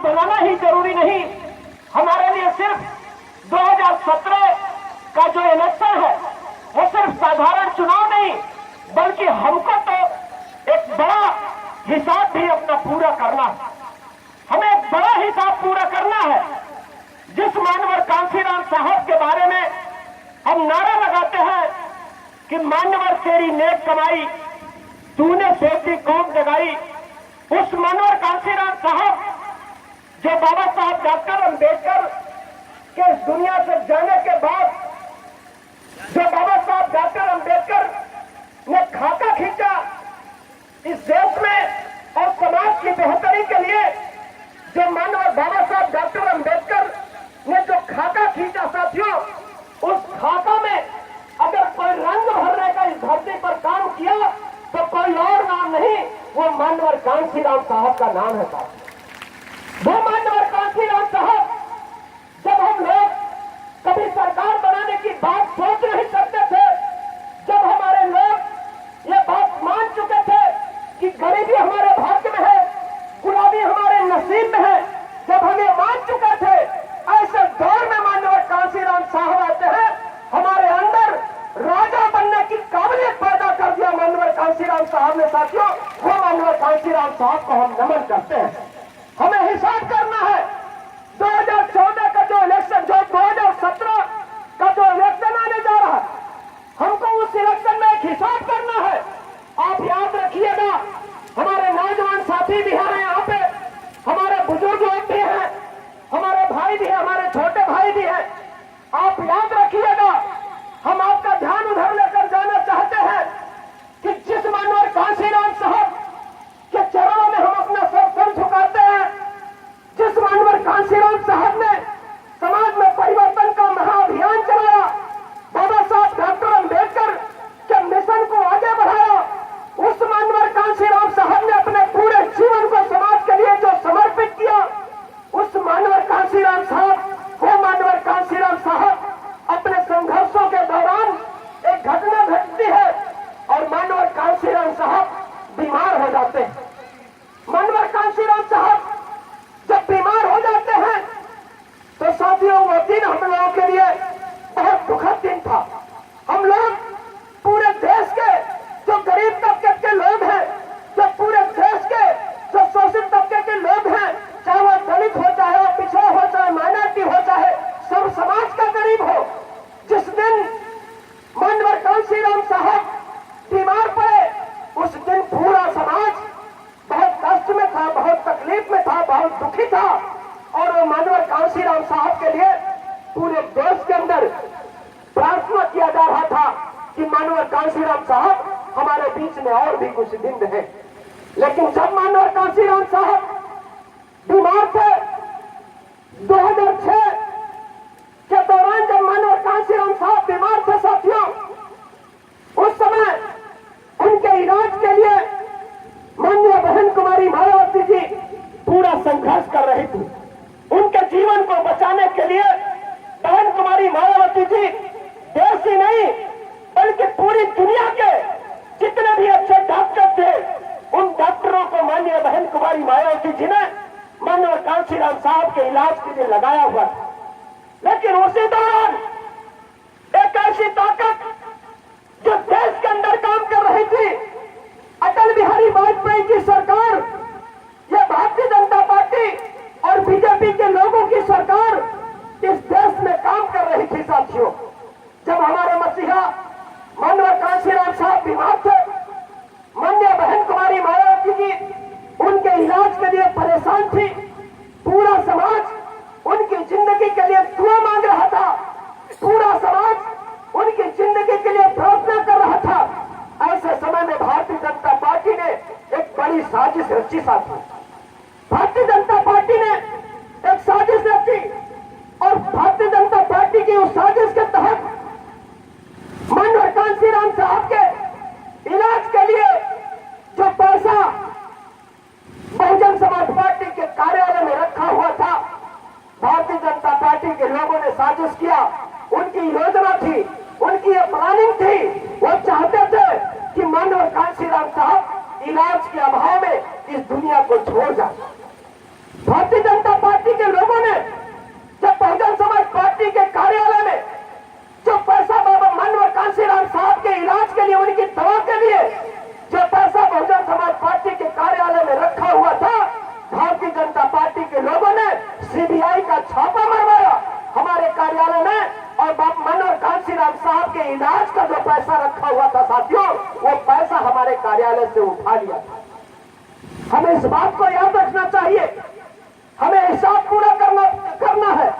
बनाना ही जरूरी नहीं, हमारे लिए सिर्फ 2017 का जो इलेक्शन है वो सिर्फ साधारण चुनाव नहीं, बल्कि हमको तो एक बड़ा हिसाब भी अपना पूरा करना है। हमें एक बड़ा हिसाब पूरा करना है। जिस मान्यवर कांशीराम साहब के बारे में हम नारा लगाते हैं कि मान्यवर तेरी नेक कमाई तूने बेटी कौम जगाई, उस मान्यवर कांशीराम साहब जो बाबा साहब डॉक्टर अंबेडकर के इस दुनिया से जाने के बाद जो बाबा साहब डॉक्टर अंबेडकर ने खाका खींचा इस देश में और समाज की बेहतरी के लिए, जो मानव बाबा साहब डॉक्टर अंबेडकर ने जो खाका खींचा साथियों, उस खाका में अगर कोई रंग भरने का इस धरती पर काम किया तो कोई और नाम नहीं, वो मान्यवर कांशीराम साहब का नाम है साहब। वो मान्यवर कांशीराम साहब, जब हम लोग कभी सरकार बनाने की बात सोच नहीं सकते थे, जब हमारे लोग ये बात मान चुके थे कि गरीबी हमारे भाग्य में है, गुलामी हमारे नसीब में है, जब हम ये मान चुके थे, ऐसे दौर में मान्यवर कांशीराम साहब आते हैं, हमारे अंदर राजा बनने की काबिलियत पैदा कर दिया मान्यवर कांशीराम साहब ने साथियों। वो मान्यवर कांशीराम साहब को हम नमन करते हैं। हमें हिसाब करना है 2014 का जो इलेक्शन, जो 2017 का जो इलेक्शन आने जा रहा है, हमको उस इलेक्शन में एक हिसाब करना है। आप याद रखिएगा, हमारे नौजवान साथी भी हैं यहाँ पे, हमारे बुजुर्ग लोग भी हैं, हमारे भाई भी हैं, हमारे छोटे भाई भी हैं। आप याद रखिएगा, हम आपका ध्यान उधर लेकर जाना चाहते हैं कि जिस मान्यवर कांशीराम साहब के चरणों में हम अपना सर झुकाते हैं, जिस मान्यवर कांशीराम साहब ने समाज में परिवर्तन का महाअभियान चलाया, बाबा साहब डॉक्टर अंबेडकर के मिशन को आगे बढ़ाया, उस मान्यवर कांशीराम साहब ने अपने पूरे जीवन को समाज के लिए जो समर्पित किया, उस मान्यवर कांशीराम साहब, वो मान्यवर कांशीराम साहब अपने संघर्षों के दौरान एक घटना घटती है और मान्यवर कांशीराम साहब बीमार हो जाते हैं। मान्यवर कांशीराम साहब जब बीमार हो जाते हैं तो साथियों वो दिन हम लोगों के लिए बहुत दुखद दिन था। हम लोग पूरे देश के जो गरीब तबके के लोग हैं, जो पूरे देश के जो शोषित तबके के लोग हैं, चाहे वो दलित हो, चाहे वो पिछड़ा हो, चाहे माइनॉरिटी हो, चाहे सब समाज का गरीब हो, जिस दिन मान्यवर कांशीराम साहब बीमार पड़े, उस दिन पूरा समाज बहुत कष्ट में था, बहुत तकलीफ में था, बहुत दुखी था। और वो मान्यवर कांशीराम साहब के लिए पूरे देश के अंदर प्रार्थना किया जा रहा था कि मान्यवर कांशीराम साहब हमारे बीच में और भी कुछ दिन रहे। लेकिन जब मान्यवर कांशीराम साहब बीमार थे 2006 के दौरान, जब मान्यवर कांशीराम साहब बीमार थे साथियों, उस समय उनके इलाज के लिए माननीय बहन कुमारी मायावती जी पूरा संघर्ष कर रही थी। उनके जीवन को बचाने के लिए बहन कुमारी मायावती जी देश ही नहीं बल्कि पूरी दुनिया के जितने भी अच्छे डॉक्टर थे, उन डॉक्टरों को माननीय बहन कुमारी मायावती जी ने माननीय कांशीराम साहब के इलाज के लिए लगाया हुआ था। लेकिन उसी दौरान एक ऐसी ताकत जो देश के अंदर काम कर रही थी, अटल बिहारी वाजपेयी की सरकार, ये भारतीय जनता पार्टी और बीजेपी के लोगों की सरकार इस देश में काम कर रही थी साथियों। जब हमारे मसीहा माननीय कांशीराम साहब बीमार थे, माननीय बहन कुमारी मायावती जी उनके इलाज के लिए परेशान थी, पूरा समाज उनकी जिंदगी के लिए दुआ मांग रहा था, पूरा समाज उनकी जिंदगी के लिए प्रार्थना कर रहा था। ऐसे समय में भारतीय जनता पार्टी ने एक बड़ी साजिश रची साथी। भारतीय जनता पार्टी ने एक साजिश रची और भारतीय जनता पार्टी की उस साजिश के तहत माननीय कांशीराम साहब के इलाज के लिए जो पैसा बहुजन समाज पार्टी के कार्यालय में रखा हुआ था, भारतीय जनता पार्टी के लोगों ने साजिश किया। उनकी योजना थी, उनकी ये प्लानिंग थी, वो चाहते थे कि माननीय कांशीराम साहब इलाज के अभाव में इस दुनिया को छोड़ जाए। भारतीय जनता के इलाज का जो पैसा रखा हुआ था साथियों, वो पैसा हमारे कार्यालय से उठा लिया था। हमें इस बात को याद रखना चाहिए, हमें हिसाब पूरा करना है।